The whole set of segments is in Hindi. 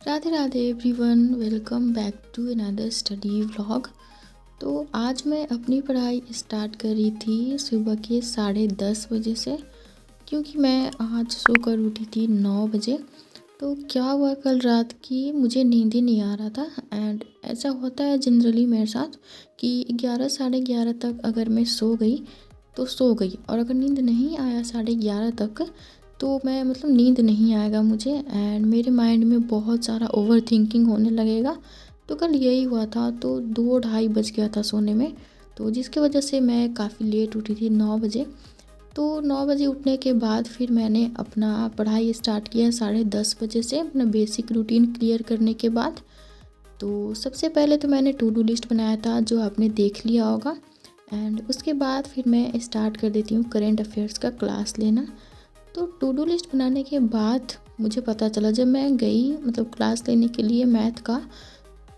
Radhe Radhe everyone, welcome back to another study vlog. तो आज मैं अपनी पढ़ाई स्टार्ट कर रही थी सुबह के 10:30 बजे से, क्योंकि मैं आज सोकर उठी थी 9 बजे। तो क्या हुआ, कल रात की मुझे नींद ही नहीं आ रहा था। एंड ऐसा होता है जनरली मेरे साथ कि 11 11:30 तक अगर मैं सो गई तो सो गई, और अगर नींद नहीं आया 11:30 तक तो मैं नींद नहीं आएगा मुझे, एंड मेरे माइंड में बहुत सारा ओवर थिंकिंग होने लगेगा। तो कल यही हुआ था, तो 2 ढाई बज गया था सोने में, तो जिसकी वजह से मैं काफ़ी लेट उठी थी 9 बजे। तो 9 बजे उठने के बाद फिर मैंने अपना पढ़ाई स्टार्ट किया 10:30 बजे से, अपना बेसिक रूटीन क्लियर करने के बाद। तो सबसे पहले तो मैंने टू डू लिस्ट बनाया था, जो आपने देख लिया होगा। एंड उसके बाद फिर मैं स्टार्ट कर देती हूँ करेंट अफेयर्स का क्लास लेना। तो टू डू लिस्ट बनाने के बाद मुझे पता चला, जब मैं गई क्लास लेने के लिए मैथ का,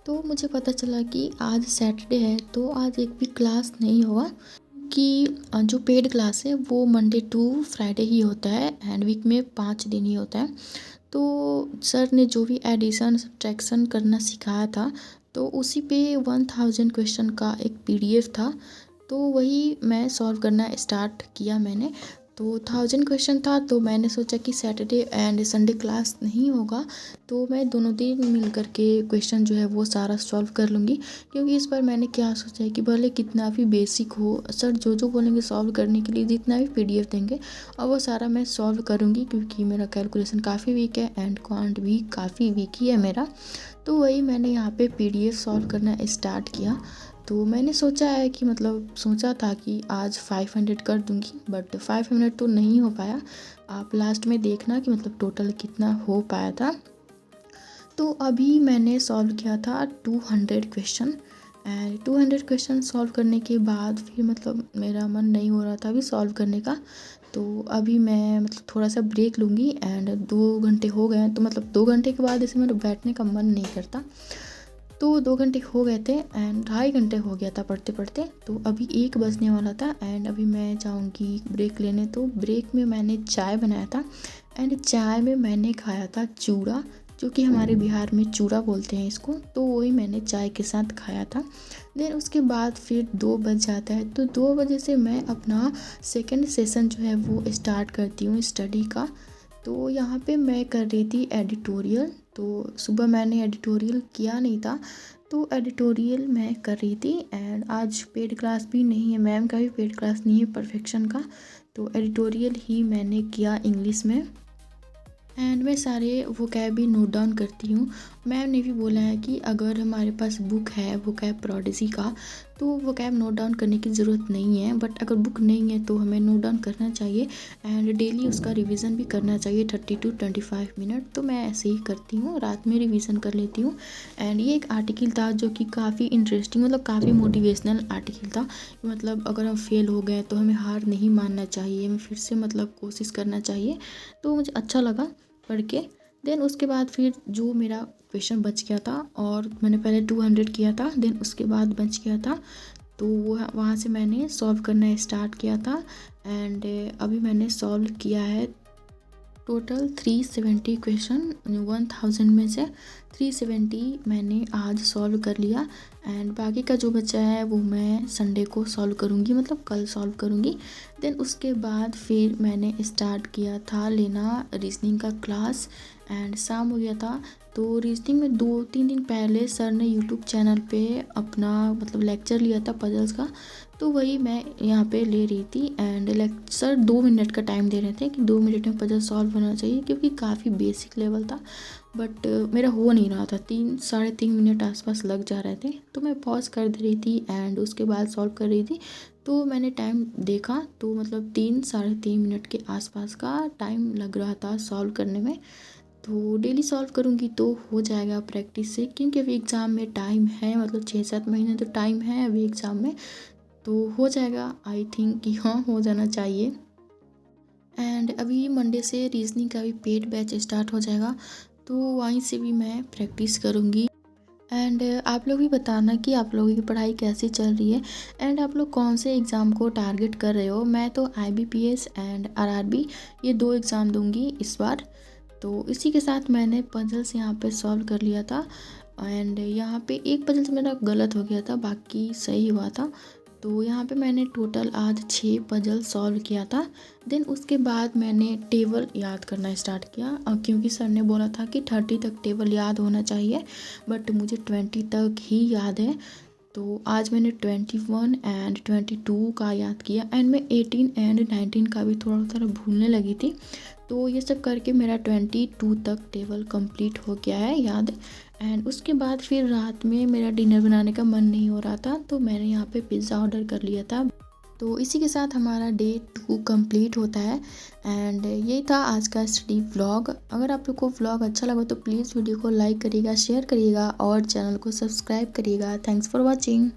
तो मुझे पता चला कि आज सैटरडे है, तो आज एक भी क्लास नहीं होगा। कि जो पेड क्लास है वो मंडे टू फ्राइडे ही होता है, एंड वीक में 5 दिन ही होता है। तो सर ने जो भी एडिशन सब्ट्रैक्शन करना सिखाया था, तो उसी पे 1000 क्वेश्चन का एक PDF था, तो वही मैं सॉल्व करना स्टार्ट किया मैंने। तो 1000 क्वेश्चन था, तो मैंने सोचा कि सैटरडे एंड संडे क्लास नहीं होगा, तो मैं दोनों दिन मिल कर के क्वेश्चन जो है वो सारा सॉल्व कर लूँगी। क्योंकि इस बार मैंने क्या सोचा है कि भले कितना भी बेसिक हो, सर जो जो बोलेंगे सॉल्व करने के लिए, जितना भी PDF देंगे, और वो सारा मैं सॉल्व करूँगी, क्योंकि मेरा कैलकुलेशन काफ़ी वीक है एंड क्वांट भी काफ़ी वीक ही है मेरा। तो वही मैंने यहाँ पे PDF सॉल्व करना स्टार्ट किया। तो मैंने सोचा है कि सोचा था कि आज 500 कर दूंगी, बट 500 तो नहीं हो पाया। आप लास्ट में देखना कि टोटल कितना हो पाया था। तो अभी मैंने सॉल्व किया था 200 क्वेश्चन, एंड 200 क्वेश्चन सॉल्व करने के बाद फिर मेरा मन नहीं हो रहा था अभी सॉल्व करने का। तो अभी मैं थोड़ा सा ब्रेक लूँगी, एंड 2 घंटे हो गए हैं, तो 2 घंटे के बाद ऐसे मेरा बैठने का मन नहीं करता। तो 2 घंटे हो गए थे, एंड 2.5 घंटे हो गया था पढ़ते पढ़ते। तो अभी 1 बजने वाला था, एंड अभी मैं जाऊंगी ब्रेक लेने। तो ब्रेक में मैंने चाय बनाया था, एंड चाय में मैंने खाया था चूड़ा, जो कि हमारे बिहार में चूड़ा बोलते हैं इसको। तो वही मैंने चाय के साथ खाया था। देन उसके बाद फिर 2 बज जाता है, तो 2 बजे से मैं अपना सेकंड सेशन जो है वो स्टार्ट करती हूँ स्टडी का। तो यहाँ पे मैं कर रही थी एडिटोरियल। तो सुबह मैंने एडिटोरियल किया नहीं था, तो एडिटोरियल मैं कर रही थी। एंड आज पेड क्लास भी नहीं है, मैम का भी पेड क्लास नहीं है परफेक्शन का, तो एडिटोरियल ही मैंने किया इंग्लिश में। एंड मैं सारे वोकैब भी नोट डाउन करती हूँ। मैम ने भी बोला है कि अगर हमारे पास बुक है वोकैब प्रोडिजी का, तो वोकैब नोट डाउन करने की ज़रूरत नहीं है, बट अगर बुक नहीं है तो हमें नोट डाउन करना चाहिए, एंड डेली उसका रिवीजन भी करना चाहिए 30 to 25 मिनट। तो मैं ऐसे ही करती हूँ, रात में रिवीजन कर लेती हूँ। एंड ये एक आर्टिकल था जो कि काफ़ी इंटरेस्टिंग, काफ़ी मोटिवेशनल आर्टिकल था। अगर हम फेल हो गए तो हमें हार नहीं मानना चाहिए, हमें फिर से कोशिश करना चाहिए। तो मुझे अच्छा लगा पढ़ के। देन उसके बाद फिर जो मेरा क्वेश्चन बच गया था, और मैंने पहले 200 किया था, देन उसके बाद बच गया था, तो वो वहाँ से मैंने सॉल्व करना स्टार्ट किया था। एंड अभी मैंने सॉल्व किया है टोटल 370 क्वेश्चन। 1000 में से 370 मैंने आज सॉल्व कर लिया, एंड बाकी का जो बचा है वो मैं संडे को सॉल्व करूँगी, कल सॉल्व करूँगी। देन उसके बाद फिर मैंने स्टार्ट किया था लेना रीजनिंग का क्लास, एंड शाम हो गया था। तो रीजनिंग में 2-3 दिन पहले सर ने यूट्यूब चैनल पे अपना लेक्चर लिया था पजल्स का, तो वही मैं यहाँ पे ले रही थी। एंड सर 2 मिनट का टाइम दे रहे थे कि 2 मिनट में पजल सॉल्व होना चाहिए, क्योंकि काफ़ी बेसिक लेवल था, बट मेरा हो नहीं रहा था। 3-3.5 मिनट आसपास लग जा रहे थे, तो मैं पॉज कर दे रही थी एंड उसके बाद सॉल्व कर रही थी। तो मैंने टाइम देखा, तो 3-3.5 मिनट के आसपास का टाइम लग रहा था सॉल्व करने में। तो डेली सॉल्व करूँगी तो हो जाएगा प्रैक्टिस से, क्योंकि अभी एग्ज़ाम में टाइम है, 6-7 महीने तो टाइम है अभी एग्ज़ाम में, तो हो जाएगा। आई थिंक कि हाँ, हो जाना चाहिए। एंड अभी मंडे से रीजनिंग का भी पेड बैच स्टार्ट हो जाएगा, तो वहीं से भी मैं प्रैक्टिस करूँगी। एंड आप लोग भी बताना कि आप लोगों की पढ़ाई कैसी चल रही है, एंड आप लोग कौन से एग्ज़ाम को टारगेट कर रहे हो। मैं तो IBPS एंड RRB ये 2 एग्ज़ाम दूंगी इस बार। तो इसी के साथ मैंने पजल्स यहाँ पे सॉल्व कर लिया था। एंड यहाँ पे एक पजल्स मेरा गलत हो गया था, बाकी सही हुआ था। तो यहाँ पे मैंने टोटल आज 6 पजल सॉल्व किया था। देन उसके बाद मैंने टेबल याद करना स्टार्ट किया, क्योंकि सर ने बोला था कि 30 तक टेबल याद होना चाहिए, बट मुझे 20 तक ही याद है। तो आज मैंने 21 एंड 22 का याद किया, एंड मैं 18 एंड 19 का भी थोड़ा थोड़ा भूलने लगी थी। तो ये सब करके मेरा 22 तक टेबल कंप्लीट हो गया है याद। एंड उसके बाद फिर रात में मेरा डिनर बनाने का मन नहीं हो रहा था, तो मैंने यहाँ पे पिज़्ज़ा ऑर्डर कर लिया था। तो इसी के साथ हमारा डे 2 कंप्लीट होता है। एंड यही था आज का स्टडी व्लॉग। अगर आप लोग को व्लॉग अच्छा लगा तो प्लीज़ वीडियो को लाइक करिएगा, शेयर करिएगा और चैनल को सब्सक्राइब करिएगा। Thanks for watching.